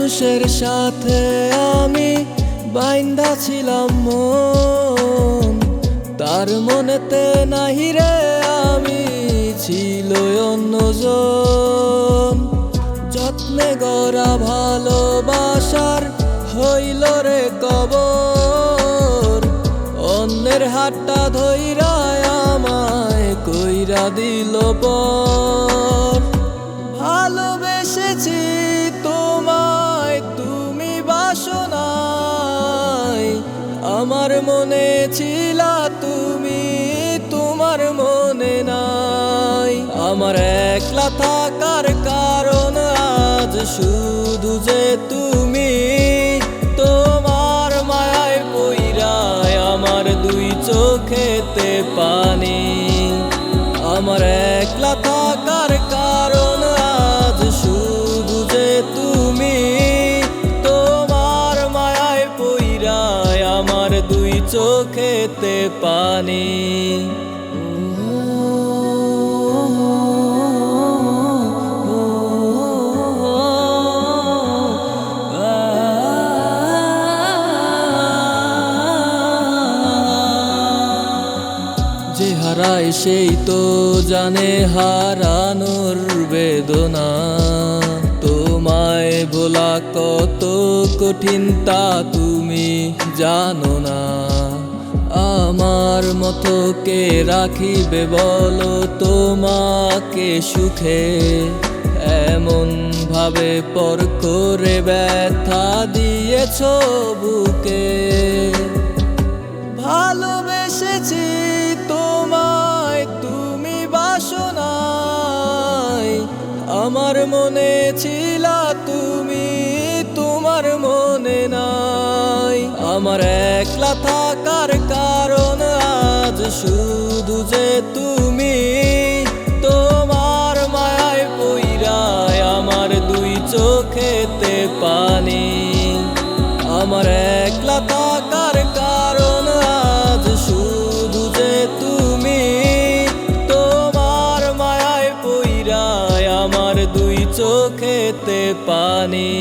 মানুষের সাথে আমি বাইন্ধা ছিলাম মন, তার মনেতে নাহি রে আমি ছিল অন্যজন। যত্নে গড়া ভালোবাসার হইল রে কবর, অন্যের হাতটা ধইরা আমায় কইরা দিল পর। ভালোবেসেছি তোমায় তুমি বাসনায়, আমার মনে ছিলা তুমি তোমার মনে নাই। আমার একলা থাকার কারণ আজ শুধু যে তুমি, তোমার মায়ায় পইরায় আমার দুই চোখেতে পানি। আমার একলা থাকার কারণ আজ শুধু যে তুমি, তোমার মায়ায় পইরায় আমার দুই চোখেতে পানি। যে হারায় সেই তো জানে হারানোর বেদনা, তোমায় ভোলা কত কঠিন তা তুমি জানো না। আমার মতো কে রাখিবে বলো তোমাকে সুখে, এমন ভাবে পর করে ব্যথা দিয়েছ বুকে। ভালোবেসেছি তোমায় তুমি বাসনায়, আমার মনে ছিলা তুমি তোমার মনে নাই। আমার একলা থাকার কারণ আজ শুধু যে তুমি, তোমার মায়ায় পইরায় আমার দুই চোখেতে পানি। আমার একলা থাকার কারণ আজ শুধু যে তুমি, তোমার মায়ায় পইরায় আমার দুই চোখেতে পানি।